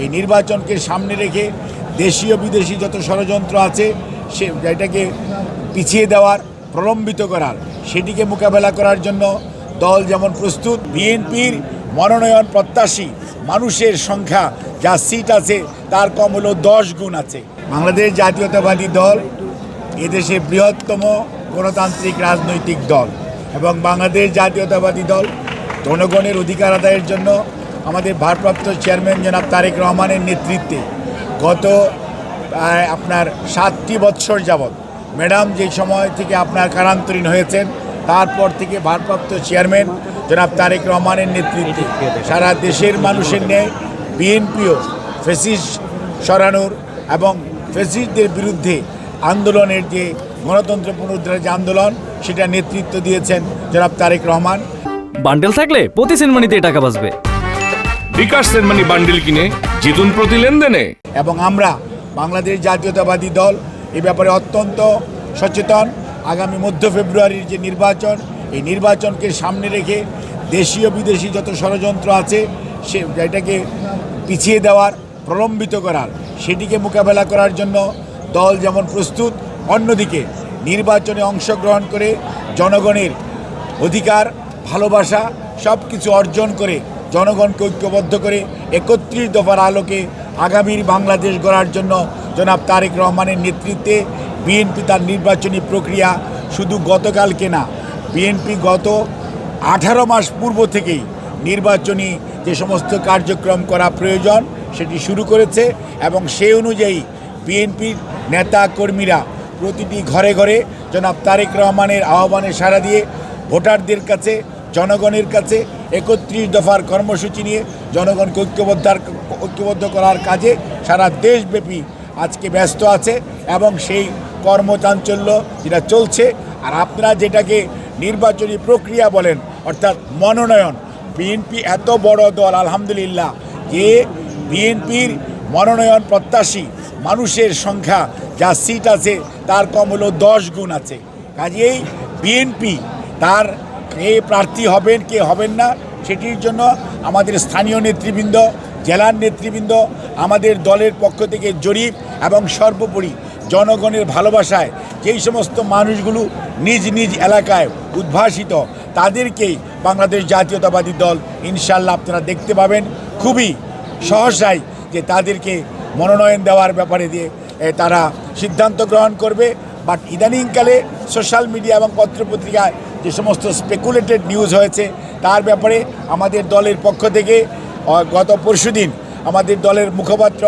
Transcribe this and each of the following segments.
এই নির্বাচনকে সামনে রেখে দেশীয় বিদেশি যত ষড়যন্ত্র আছে এটাকে পিছিয়ে দেওয়ার, প্রলম্বিত করার, সেটিকে মোকাবেলা করার জন্য দল যেমন প্রস্তুত। বিএনপির মনোনয়ন প্রত্যাশী মানুষের সংখ্যা যা সিট আছে তার কম হলো 10 গুণ আছে। বাংলাদেশ জাতীয়তাবাদী দল এদেশের বৃহত্তম গণতান্ত্রিক রাজনৈতিক দল এবং বাংলাদেশ জাতীয়তাবাদী দল জনগণের অধিকার আদায়ের জন্য আমাদের ভারপ্রাপ্ত চেয়ারম্যান জনাব তারেক রহমানের নেতৃত্বে গত আপনার 7টি বৎসর যাবৎ ম্যাডাম যে সময় থেকে আপনার কারান্তরীণ হয়েছেন তারপর থেকে ভারপ্রাপ্ত চেয়ারম্যান জনাব তারেক রহমানের নেতৃত্বে সারা দেশের মানুষের ন্যায় বিএনপিও ফ্যাসিস্ট সরানোর এবং ফ্যাসিস্টদের বিরুদ্ধে আন্দোলনের যে গণতন্ত্র পুনরুদ্ধারের যে আন্দোলন সেটা নেতৃত্ব দিয়েছেন জনাব তারেক রহমান। বান্ডেল থাকলে প্রতি সেনমানিতে টাকা বাঁচবে। বিকাশ সেনমানি বান্ডেল কিনে জিতুন প্রতি লেনদেনে। এবং আমরা বাংলাদেশ জাতীয়তাবাদী দল এ ব্যাপারে অত্যন্ত সচেতন। আগামী মধ্য ফেব্রুয়ারির যে নির্বাচন, এই নির্বাচনকে সামনে রেখে দেশীয় বিদেশি যত ষড়যন্ত্র আছে এটাকে পিছিয়ে দেওয়ার, প্রলম্বিত করার, সেটিকে মোকাবেলা করার জন্য দল যেমন প্রস্তুত, অন্যদিকে নির্বাচনে অংশগ্রহণ করে জনগণের অধিকার, ভালোবাসা সব কিছু অর্জন করে জনগণকে ঐক্যবদ্ধ করে 31 দফার আলোকে আগামীর বাংলাদেশ গড়ার জন্য জনাব তারেক রহমানের নেতৃত্বে বিএনপি তার নির্বাচনী প্রক্রিয়া শুধু গতকালকে না, বিএনপি গত 18 মাস পূর্ব থেকেই নির্বাচনী যে সমস্ত কার্যক্রম করা প্রয়োজন সেটি শুরু করেছে এবং সেই অনুযায়ী বিএনপির নেতা কর্মীরা প্রতিটি ঘরে ঘরে জনাব তারেক রহমানের আহ্বানে সাড়া দিয়ে ভোটারদের কাছে, জনগণের কাছে 31 দফার কর্মসূচি নিয়ে জনগণকে ঐক্যবদ্ধ করার কাজে সারা দেশব্যাপী আজকে ব্যস্ত আছে এবং সেই কর্মচাঞ্চল্য যেটা চলছে। আর আপনারা যেটাকে নির্বাচনী প্রক্রিয়া বলেন, অর্থাৎ মনোনয়ন, বিএনপি এত বড় দল আলহামদুলিল্লাহ যে বিএনপির মনোনয়ন প্রত্যাশী মানুষের সংখ্যা যা সিট আছে তার কম হলো 10 গুণ আছে। কাজেই বিএনপি তার কে প্রার্থী হবেন কে হবেন না সেটির জন্য আমাদের স্থানীয় নেতৃবৃন্দ, জেলার নেতৃবৃন্দ, আমাদের দলের পক্ষ থেকে জরিপ এবং সর্বোপরি জনগণের ভালোবাসায় যেই সমস্ত মানুষগুলো নিজ নিজ এলাকায় উদ্ভাসিত তাদেরকেই বাংলাদেশ জাতীয়তাবাদী দল ইনশাল্লাহ আপনারা দেখতে পাবেন খুবই সহসাই যে তাদেরকে মনোনয়ন দেওয়ার ব্যাপারে দিয়ে তারা সিদ্ধান্ত গ্রহণ করবে। বাট ইদানিংকালে সোশ্যাল মিডিয়া এবং পত্রপত্রিকায় যে সমস্ত স্পেকুলেটেড নিউজ হয়েছে তার ব্যাপারে আমাদের দলের পক্ষ থেকে গত পরশুদিন আমাদের দলের মুখপাত্র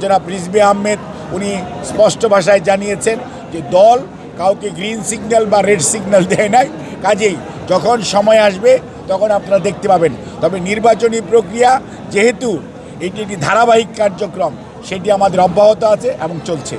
জনাব রিজভী আহমেদ উনি স্পষ্ট ভাষায় জানিয়েছেন যে দল কাউকে গ্রিন সিগন্যাল বা রেড সিগন্যাল দেয় নাই। কাজেই যখন সময় আসবে তখন আপনারা দেখতে পাবেন। তবে নির্বাচনী প্রক্রিয়া যেহেতু এটি একটি ধারাবাহিক কার্যক্রম সেটি আমাদের অব্যাহত আছে এবং চলছে।